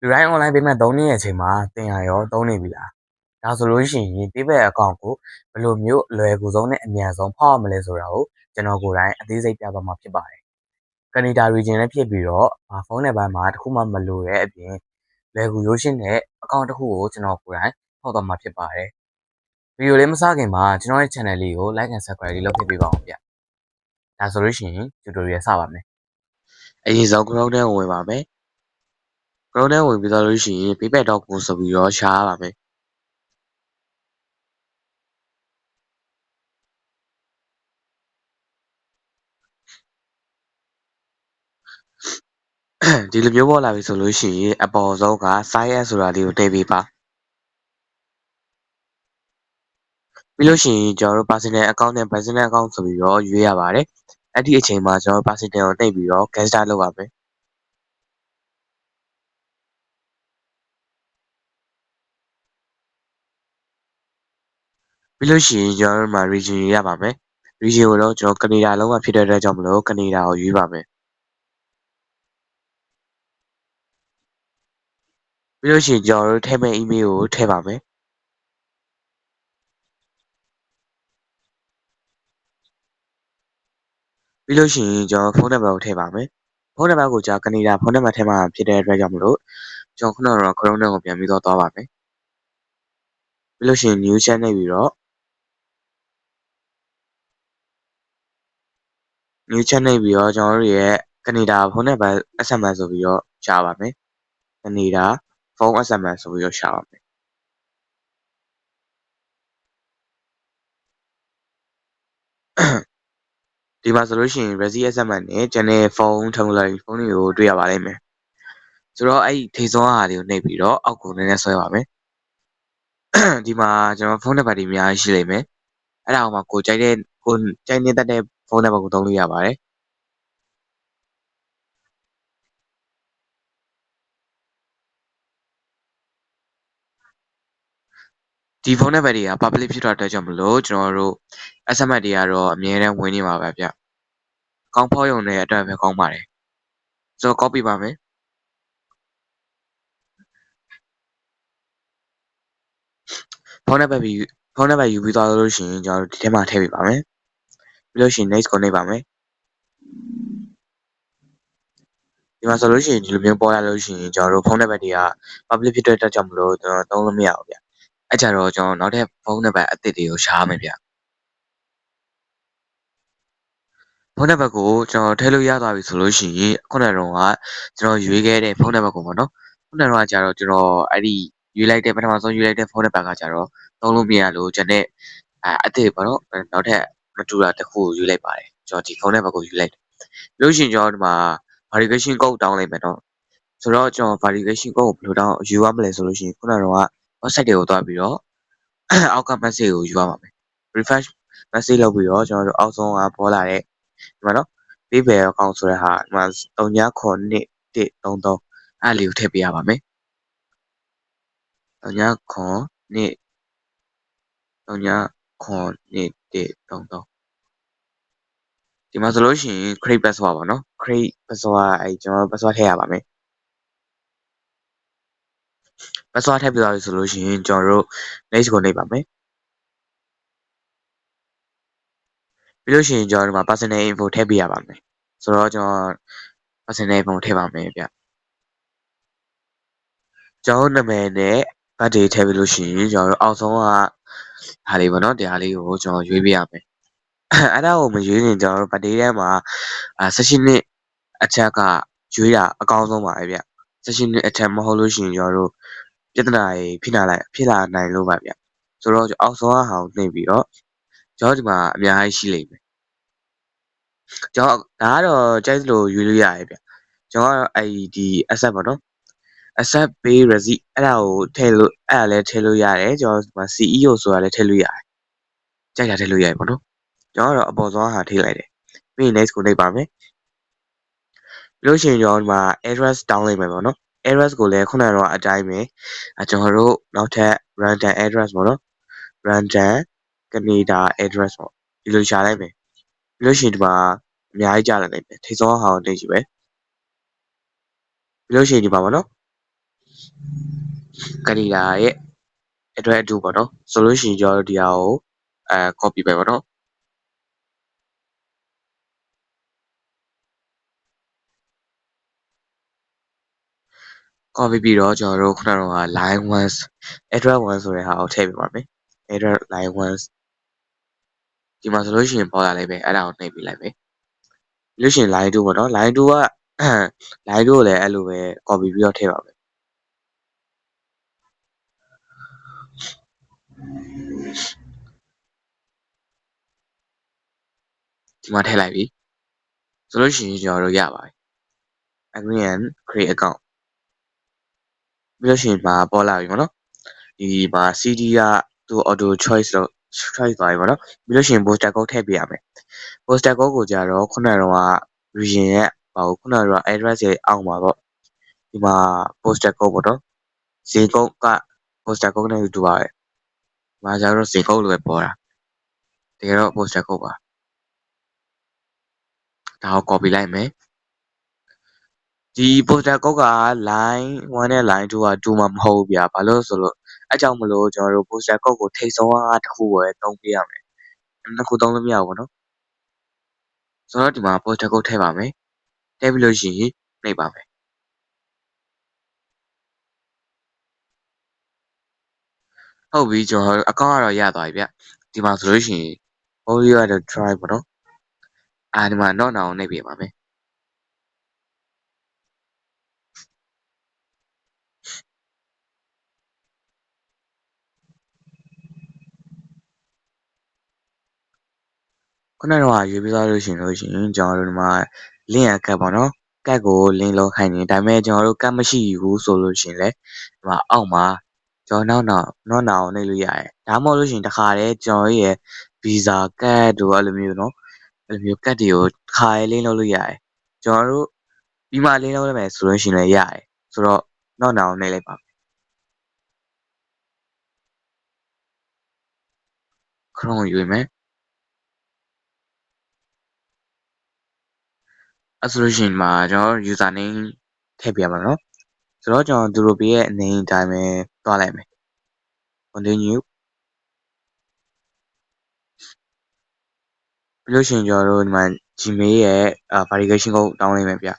လူတိုင်း online payment သုံးနေတဲ့အချိန်မှာသင်ရောသုံးနေပြီလားဒါဆိုလို့ရှိရင် PayPal account ကိုဘယ်လိုမျိုးအလွယ်ကူဆုံးနဲ့အမြန်ဆုံးဖောက်ရမလဲဆိုတာကိုကျွန်တော်ကိုယ်တိုင်အသေးစိတ်ပြသွားမှာဖြစ်ပါတယ်။ Canada region နဲ့ဖြစ်ပြီးတော့ဖုန်းနံပါတ်မှာတစ်ခုမှမလိုတဲ့အပြင်လွယ်ကူရိုးရှင်းတဲ့ account တစ်ခုကိုကျွန်တော်ကိုယ်တိုင်ဖောက်သွားမှာဖြစ်ပါတယ်။ဗီဒီယိုလေးမစခင်မှာကျွန်တော်ရဲ့ channel လေးကို like and subscribe လေးလုပ်ပေးပါအောင်ဗျ။ဒါဆိုလို့ရှိရင် tutorial စပါမယ်။အရင်ဆုံး Chrome ထဲဝင်ပါမယ်။ Chrome ထဲဝင်ပြီးတော့လို့ရှိရင် paypal.com ဆိုပြီးတော့ရှားပါမယ်။ဒီလိုမျိုးပေါ်လာပြီဆိုလို့ရှိရင်အပေါ်ဆုံးက sign up ဆိုတာလေးကိုနှိပ်ပေးပါပြီးလို့ရှိရင်ကျွန်တော်တို့ personal account နဲ့ business account ဆိုပြီးတော့ရွေးရပါတယ်အဲ့ဒီအချိန်မှာကျွန်တော် personal ကိုနှိပ်ပြီးတော့ get start လုပ်ပါမယ်ပြီးလို့ရှိရင်ကျွန်တော်တို့မှာ region ရပါမယ် region ကိုတော့ကျွန်တော်ကနေဒါလုံးဝဖြစ်တဲ့အတွက်ကြောင့်မလို့ကနေဒါကိုရွေးပါမယ်ပြီးလို့ရှိရင်ကျွန်တော်တို့ထည့်မဲ့ email ကိုထည့်ပါမယ်ပြီးလို့ရှိရင်ကျွန်တော်ဖုန်းနံပါတ်ကိုထည့်ပါမယ်ဖုန်းနံပါတ်ကိုကျွန်တော်ကနေဒါဖုန်းနံပါတ်ထဲမှာဖြစ်တဲ့အတွက်ကြောင့်မလို့ကျွန်တော်ခုနကတော့ Chrome ထဲကိုပြန်ပြီးတော့သွားပါမယ်ပြီးလို့ရှိရင် new chat နှိပ်ပြီးတော့ new chat နှိပ်ပြီးတော့ကျွန်တော်တို့ရဲ့ကနေဒါဖုန်းနံပါတ် SMS ဆိုပြီးတော့ရှာပါမယ်ကနေဒါဖုန်း SMS ဆိုပြီးတော့ရှာပါမယ်ဒီမှာဆိုလို့ရှိရင် Resi SMS နဲ့ကျန်တဲ့ဖုန်းထုံးလိုက်ဖုန်းတွေကိုတွေ့ရပါလိမ့်မယ်ဆိုတော့အဲ့ဒီထိဆုံးဟာတွေကိုနှိပ်ပြီးတော့အောက်ကိုနည်းနည်းဆွဲပါမယ်ဒီမှာကျွန်တော်ဖုန်းနံပါတ်တွေအများကြီးရှိလိမ့်မယ်အဲ့ဒါအောင်မှာကိုကြိုက်နေတဲ့ဖုန်းနံပါတ်ကိုသုံးလို့ရပါတယ်ဒီဖုန်းနံပါတ်တွေက public ဖြစ်တဲ့အတွက်ကြောင့်မလို့ကျွန်တော်တို့ SMS တွေကတော့အမြဲတမ်းဝင်နေမှာပဲဗျကောင်းဖောက်ရုံနဲ့အတွက်ပဲကောင်းပါတယ်ဆိုတော့ copy ပါမယ်ဖုန်းနံပါတ်ယူပြီးသွားလို့ရှိရင်ကျွန်တော်တို့ဒီထဲမှာထည့်ပေးပါမယ်ပြီးလို့ရှိရင် next ကိုနှိပ်ပါမယ်ဒီမှာဆိုလို့ရှိရင်ဒီလိုမျိုးပေါ်လာလို့ရှိရင်ကျွန်တော်တို့ဖုန်းနံပါတ်တွေက public ဖြစ်တဲ့အတွက်ကြောင့်မလို့ကျွန်တော်သုံးလို့မရဘူးဗျအဲ့ကြတော့ကျွန်တော်နောက်ထပ်ဖုန်းနံပါတ်အသစ်တွေကိုရှားမယ်ဗျဖုန်းနံပါတ်ကိုကျွန်တော်ထည့်လို့ရသွားပြီဆိုလို့ရှိရင်ခုနကတော့ကျွန်တော်ရွေးခဲ့တဲ့ဖုန်းနံပါတ်ကိုပေါ့နော်ခုနကတော့ကျတော့ကျွန်တော်အဲ့ဒီရွေးလိုက်တဲ့ပထမဆုံးရွေးလိုက်တဲ့ဖုန်းနံပါတ်ကကျတော့သုံးလို့မရလို့ကျွန်တော်အသစ်ပေါ့နော်နောက်ထပ်မတူတာတစ်ခုကိုရွေးလိုက်ပါတယ်ကျွန်တော်ဒီဖုန်းနံပါတ်ကိုရွေးလိုက်တယ်လို့ရှိရင်ကျွန်တော်ဒီမှာ verification code တောင်းလိုက်မယ်နော်ဆိုတော့ကျွန်တော် verification code ကိုဘယ်လိုတောင်းယူရမလဲဆိုလို့ရှိရင်ခုနကတော့ website တွေကိုတွားပြီးတော့အောက်က message ကိုယူရပါမယ် refresh message လုပ်ပြီးတော့ကျွန်တော်တို့အောက်ဆုံးကပေါ်လာတဲ့ဒီမှာနော် PayPal account ဆိုတဲ့ဟာဒီမှာ399133အဲ့လေးကိုထည့်ပေးရပါမယ်399133ဒီမှာဆိုလို့ရှိရင် create password ပါနော် create password အဲ့ကျွန်တော် password ထည့်ရပါမယ် password ထည့်ပြီးသွားပြီဆိုလို့ရှိရင်ကျွန်တော်တို့ next ကိုနှိပ်ပါမယ်ပြီးလို့ရှိရင်ကျွန်တော်ဒီမှာ personal info ထည့်ပေးရပါမယ်ဆိုတော့ကျွန်တော် personal info ထည့်ပါမယ်ဗျကျွန်တော်နာမည်နဲ့ birthday ထည့်ပြီးလို့ရှိရင်ကျွန်တော်တို့အောက်ဆုံးကဟာလေးပေါ့နော်ဒီဟာလေးကိုကျွန်တော်ရွေးပေးရမယ်အဲ့ဒါကိုမရွေးရင်ကျွန်တော်တို့ birthday ထဲမှာ16နှစ်အချက်ကရွေးတာအကောင်းဆုံးပါပဲဗျ16နှစ်အချက်မဟုတ်လို့ရှိရင်ကျွန်တော်တို့ပြဿနာတွေဖြစ်လာနိုင်လို့ပါဗျဆိုတော့အောက်ဆုံးကဟာကိုနှိပ်ပြီးတော့ကျွန်တော်ဒီမှာအများကြီးရှိလိမ့်မယ်ကျွန်တော်ဒါကတော့ကြိုက်လို့ရွေးလို့ရတယ်ဗျကျွန်တော်ကတော့ ID asset ပေါ့နော် asset pay receipt အဲ့ဒါကိုထည့်လို့အဲ့ဒါလည်းထည့်လို့ရတယ်ကျွန်တော်ဒီမှာ CEO ဆိုတာလည်းထည့်လို့ရတယ်ကြိုက်တာထည့်လို့ရတယ်ပေါ့နော်ကျွန်တော်ကတော့အပေါ်ဆုံးဟာထည့်လိုက်တယ်ပြီးရင် next ကိုနှိပ်ပါမယ်ပြီးလို့ရှိရင်ကျွန်တော်ဒီမှာ address တောင်းလိုက်မယ်ပေါ့နော် address ကိုလည်းခုနကတော့အတိုင်းပဲကျွန်တော်တို့နောက်ထပ် random address ပေါ့နော် random Canada address ပေါ့ဒီလိုရှာလိုက်မယ်ပြီးလို့ရှိရင်ဒီမှာအများကြီးကြားလာနိုင်တယ်ထိဆုံးဟာကိုနှိပ်ကြည့်ပဲပြီးလို့ရှိရင်ဒီမှာပေါ့နော် ကနေဒါရဲ့အတွက်အတူပေါ့နော်ဆိုလို့ရှိရင်ကျွန်တော်တို့ဒီဟာကိုcopy ပဲပေါ့နော် copy ပြီးတော့ကျွန်တော်တို့ခုနက line 1 address 1ဆိုတဲ့ဟာကိုထည့်ပေးပါမယ် address line 1ဒီမှာဆိုလို့ရှိရင်ပေါ်လာလိမ့်မယ်အဲ့ဒါကိုနှိပ်ပေးလိုက်မယ်ပြီးလို့ရှိရင် line 2ပေါ့နော် line 2က line 2ကိုလည်းအဲ့လိုပဲ copy ပြီးတော့ထည့်ပါမယ်ဒီမှာထည့်လိုက်ပြီဆိုလို့ရှိရင်ကျွန်တော်တို့ရပါပြီ agree and create account ပြီးလို့ရှိရင်မှာပေါ်လာပြီပေါ့နော်ဒီမှာ CD ကသူ auto choice တော့ choice သွားပြီပေါ့နော်ပြီးလို့ရှိရင် poster code ထည့်ပေးရမယ် poster code ကိုကြတော့ခုနကတော့ region ရဲ့ဟိုခုနကတော့ address ရဲ့အောက်မှာပေါ့ဒီမှာ poster code ပေါ့နော်ဈေးကုန်းက poster code နဲ့တူပါတယ်ဒီမှာကျတော့ဈေးကုန်းလိုပဲပေါ်တာတကယ်တော့ poster code ပါဒါကို copy လိုက်မယ်ဒီ poster code က line 1နဲ့ line 2က2မှာမဟုတ်ဘူးဗျာဘာလို့ဆိုလို့အဲကြောင့်မလို့ကျွန်တော်တို့ poster code ကိုထိတ်ဆုံးအားတစ်ခုပဲသုံးပေးရမယ်နှစ်ခုသုံးလို့မရဘူးပေါ့နော်ဆိုတော့ဒီမှာ poster code ထည့်ပါမယ်ထည့်ပြီးလို့ရှိရင်နှိပ်ပါမယ်ဟုတ်ပြီကျွန်တော်အကောင့်ကတော့ရသွားပြီဗျဒီမှာဆိုလို့ရှိရင် audio ရတဲ့ drive ပေါ့နော်ဒီမှာ not now နှိပ်ပေးပါမယ်ခုနကတော့ရွေးပြီးသွားလို့ရှိရင်ကျွန်တော်တို့ဒီမှာ link ကတ်ပေါ့နော်ကတ်ကို link လောက်ခိုင်းနေဒါပေမဲ့ကျွန်တော်တို့ကတ်မရှိဘူးဆိုလို့ရှိရင်လည်းဒီမှာအောက်မှာကျွန်တော်နောက်နှောင်းနှိပ်လို့ရတယ်ဒါမှမဟုတ်လို့ရှိရင်တခါတည်းကျွန်တော်ရဲ့ visa ကတ်တို့အဲ့လိုမျိုးနော်အဲ့လိုမျိုးကတ်တွေကိုခါရဲ link လုပ်လို့ရတယ်ကျွန်တော်တို့ပြီးမှ link လုပ်ရမယ်ဆိုလို့ရှိရင်လည်းရတယ်ဆိုတော့နောက်နှောင်းနှိပ်လိုက်ပါခရုံးရွေးမယ်အဲ့ဆိုလို့ရှိရင်မှာကျွန်တော် user name ထည့်ပြရမှာနော်ဆိုတော့ကျွန်တော်သူတို့ပေးရဲ့ name အတိုင်းပဲတွားလိုက်မယ် continue ပြီးလို့ရှိရင်ကျွန်တော်တို့ဒီမှာ Gmail ရဲ့ verification code တောင်းလိုက်မယ်ဗျ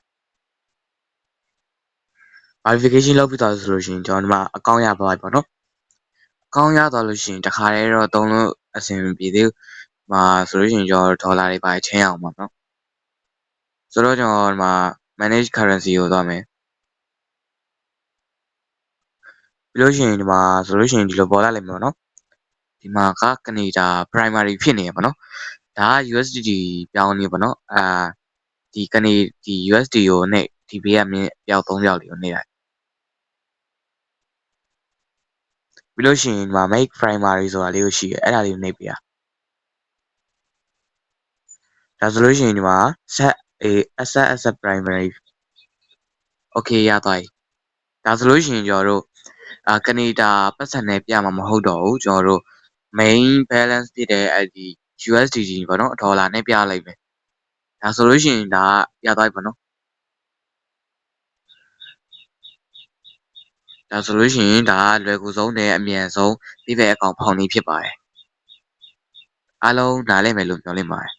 verification လုပ်ပြီးသွားဆိုလို့ရှိရင်ကျွန်တော်ဒီမှာ account ရသွားပြီပေါ့နော် account ရသွားလို့ရှိရင်တခါတည်းတော့သုံးလို့အဆင်မပြေသေးဘူးမှာဆိုလို့ရှိရင်ကျွန်တော်ဒေါ်လာတွေပါချင်းအောင်ပါနော်ဆိုတော့ကျွန်တော်ဒီမှာ manage currency ကိုသွားမယ်ပြီးလို့ရှိရင်ဒီမှာဆိုလို့ရှိရင်ဒီလိုပေါ်လာလိမ့်မယ်နော်ဒီမှာကကနေဒါ primary ဖြစ်နေရပါတော့ဒါက USDT ပြောင်းနေပါတော့ဒီကနေဒီ USD ကိုနဲ့ဒီဘေးကမြင်းပြောက်3ပြောက်လေးကိုနေလိုက်ပြီးလို့ရှိရင်ဒီမှာ make primary ဆိုတာလေးကိုရှိတယ်အဲ့ဒါလေးကိုနှိပ်ပြရဒါဆိုလို့ရှိရင်ဒီမှာ set primary okay ရသွားပြီဒါဆိုလို့ရှိရင်ကျွန်တော်တို့ကနေဒါပတ်စံနဲ့ပြမှာမဟုတ်တော့ဘူးကျွန်တော်တို့ main balance ဖြစ်တဲ့အဲ့ဒီ USDT ပေါ့နော်ဒေါ်လာနဲ့ပြလိုက်မယ်ဒါဆိုလို့ရှိရင်ဒါပြသွားပြီပေါ့နော်ဒါဆိုလို့ရှိရင်ဒါကလွယ်ကူဆုံးနဲ့အမြန်ဆုံး PayPal account ဖောင်နည်းဖြစ်ပါတယ်အားလုံးနားလည်မယ်လို့ပြောလင့်ပါတယ်